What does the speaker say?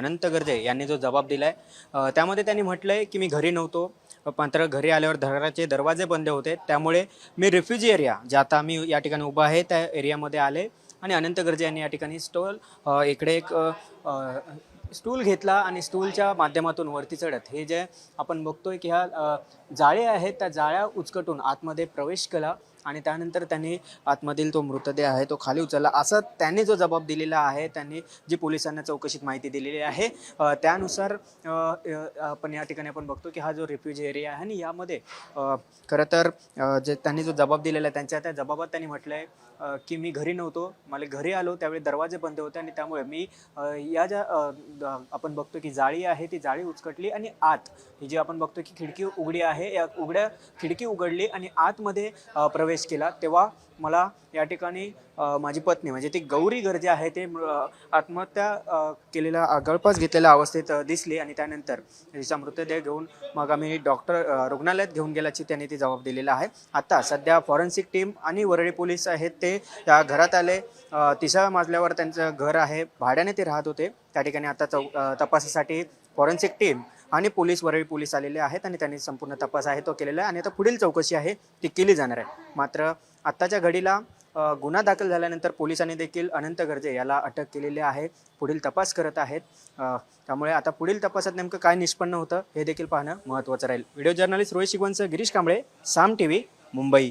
अनंत गर्जे यांनी जो जबाब दिलाय त्यामध्ये त्यांनी म्हटलंय की मी घरी नव्हतो, मात्र घरी आल्यावर घराचे दरवाजे बंद होते, त्यामुळे मी रिफ्युजी एरिया जे आता मी या ठिकाणी उभा आहे त्या एरियामध्ये आले आणि अनंत गर्जे यांनी या ठिकाणी इकडे एक स्टूल घेतला आणि स्टूलच्या माध्यमातून वरती चढत हे जे आपण बघतोय की ह्या जाळ्या आहेत त्या जाळ्या उचकटून आतमध्ये प्रवेश केला आणि त्यानंतर त्यांनी आतमधील तो मृतदेह आहे तो खाली उचलला, असं त्यांनी जो जबाब दिलेला आहे. त्यांनी जी पोलिसांना चौकशीत माहिती दिलेली आहे त्यानुसार आपण या ठिकाणी आपण बघतो की हा जो रिफ्युजी एरिया आहे आणि यामध्ये खरं तर जे त्यांनी जो जबाब दिलेला आहे त्यांच्या त्या जबाबात त्यांनी म्हटलं आहे की मी घरी नव्हतो, मला घरी आलो त्यावेळी दरवाजे बंद होते आणि त्यामुळे मी या ज्या आपण बघतो की जाळी आहे ती जाळी उचकटली आणि आत ही जी आपण बघतो की खिडकी उघडी आहे या उघड्या खिडकी उघडली आणि आतमध्ये प्रवेश केला, तेव्हा मला या ठिकाणी माझी पत्नी म्हणजे ती गौरी गर्जे आहे ते आत्महत्या केलेल्या गळफास घेतलेल्या अवस्थेत दिसली आणि त्यानंतर तिचा मृतदेह घेऊन मग आम्ही रुग्णालयात घेऊन गेल्याची त्यांनी ती जबाब दिलेला आहे. आता सध्या फॉरेन्सिक टीम आणि वरळी पोलीस आहेत ते त्या घरात आले. 3व्या मजल्यावर त्यांचं घर आहे, भाड्याने ते राहत होते त्या ठिकाणी. आता तपासासाठी फॉरेन्सिक टीम आणि वरळी पोलीस आलेले आहेत आणि त्यांनी संपूर्ण तपास आहे तो केलेला आहे आणि आता पुढील चौकशी आहे ती केली जाणार आहे. मात्र आत्ताच्या घडीला गुन्हा दाखल झाल्यानंतर पोलिसांनी देखील अनंत गर्जे याला अटक केलेली आहे, पुढील तपास करत आहेत. त्यामुळे आता पुढील तपासात नेमकं काय निष्पन्न होतं हे देखील पाहणं महत्त्वाचं राहील. व्हिडिओ जर्नलिस्ट रोहित शिगवणसह गिरीश कांबळे, साम TV, मुंबई.